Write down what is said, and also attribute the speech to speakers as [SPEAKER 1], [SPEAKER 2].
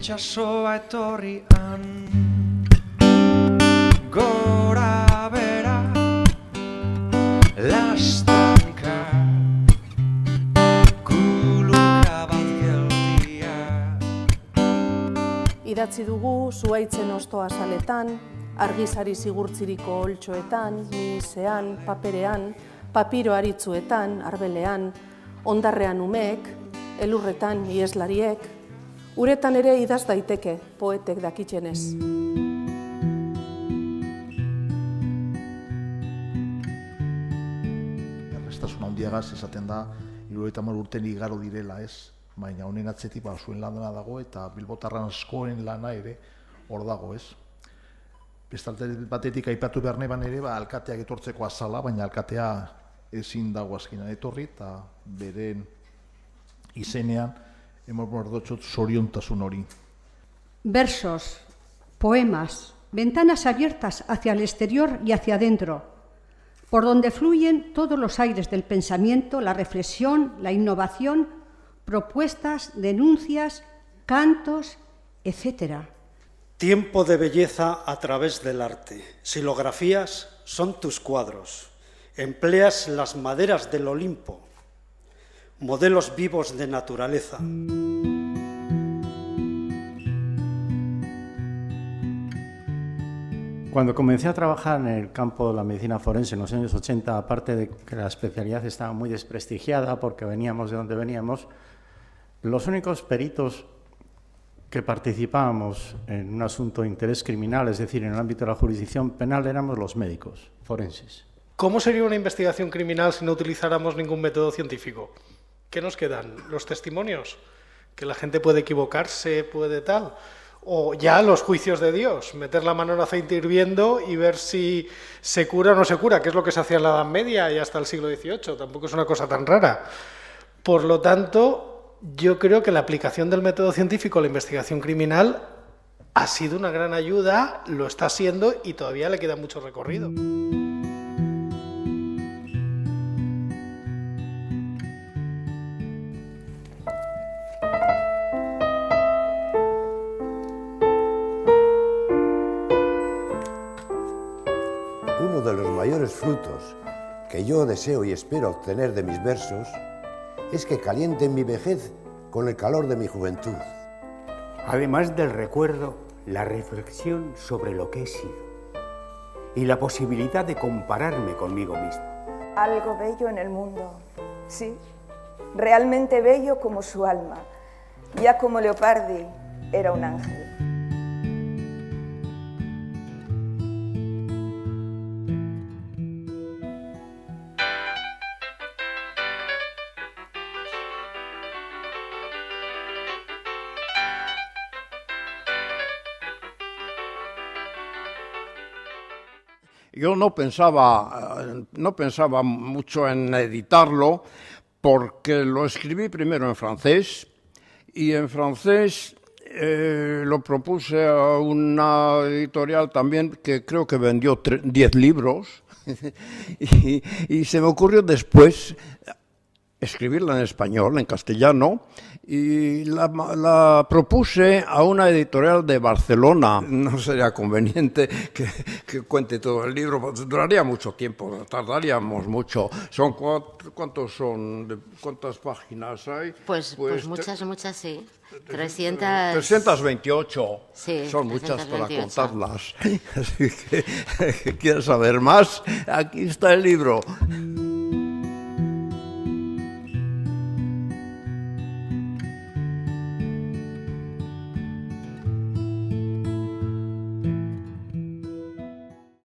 [SPEAKER 1] itxasoa etorrian, gora bera, lastanka, kuluka bat geldia.
[SPEAKER 2] Idatzi dugu zuhaitzen ostoa saletan, argizari zigurtziriko oltxoetan, mihisean, paperean, papiro aritzuetan, arbelean, ondarrean umeek, elurretan ieslariek, uretan ere idaz daiteke poetek dakitzenez.
[SPEAKER 3] Errestasun handiagaz esaten da, 70 urten igaro direla ez, baina honen atzetik zuen lana dago eta bilbotarran askoen lana ere hor dago ez. Beste batetik aipatu behar neban ere, alkateak etortzeko azala, baina alkatea ezin dago azkenan etorri eta beren izenean hemos bordotxot zoriontasun hori.
[SPEAKER 4] Versos, poemas, ventanas abiertas hacia el exterior y hacia adentro, por donde fluyen todos los aires del pensamiento, la reflexión, la innovación, propuestas, denuncias, cantos, etc.
[SPEAKER 5] Tiempo de belleza a través del arte. Xilografías son tus cuadros. Empleas las maderas del Olimpo, modelos vivos de naturaleza.
[SPEAKER 6] Cuando comencé a trabajar en el campo de la medicina forense en los años 80, aparte de que la especialidad estaba muy desprestigiada porque veníamos de donde veníamos, los únicos peritos que participábamos en un asunto de interés criminal, es decir, en el ámbito de la jurisdicción penal, éramos los médicos forenses.
[SPEAKER 7] ¿Cómo sería una investigación criminal si no utilizáramos ningún método científico? ¿Qué nos quedan? ¿Los testimonios? ¿Que la gente puede equivocarse, puede tal? ¿O ya los juicios de Dios? Meter la mano en aceite hirviendo y ver si se cura o no se cura, que es lo que se hacía en la Edad Media y hasta el siglo XVIII. Tampoco es una cosa tan rara. Por lo tanto, yo creo que la aplicación del método científico a la investigación criminal ha sido una gran ayuda, lo está siendo y todavía le queda mucho recorrido.
[SPEAKER 8] Uno de los mayores frutos que yo deseo y espero obtener de mis versos es que calienten mi vejez con el calor de mi juventud.
[SPEAKER 9] Además del recuerdo, la reflexión sobre lo que he sido y la posibilidad de compararme conmigo mismo.
[SPEAKER 10] Algo bello en el mundo, sí, realmente bello como su alma. Giacomo Leopardi era un ángel.
[SPEAKER 11] Yo no pensaba mucho en editarlo porque lo escribí primero en francés y en francés lo propuse a una editorial también que creo que vendió 10 libros y se me ocurrió después escribirla en español, en castellano, y la propuse a una editorial de Barcelona. No sería conveniente que cuente todo el libro, duraría mucho tiempo, tardaríamos mucho. ¿Cuántas páginas hay?
[SPEAKER 12] Pues muchas, sí.
[SPEAKER 11] 328.
[SPEAKER 12] Sí,
[SPEAKER 11] son muchas
[SPEAKER 12] 328.
[SPEAKER 11] para contarlas. Así que, ¿quieres saber más? Aquí está el libro.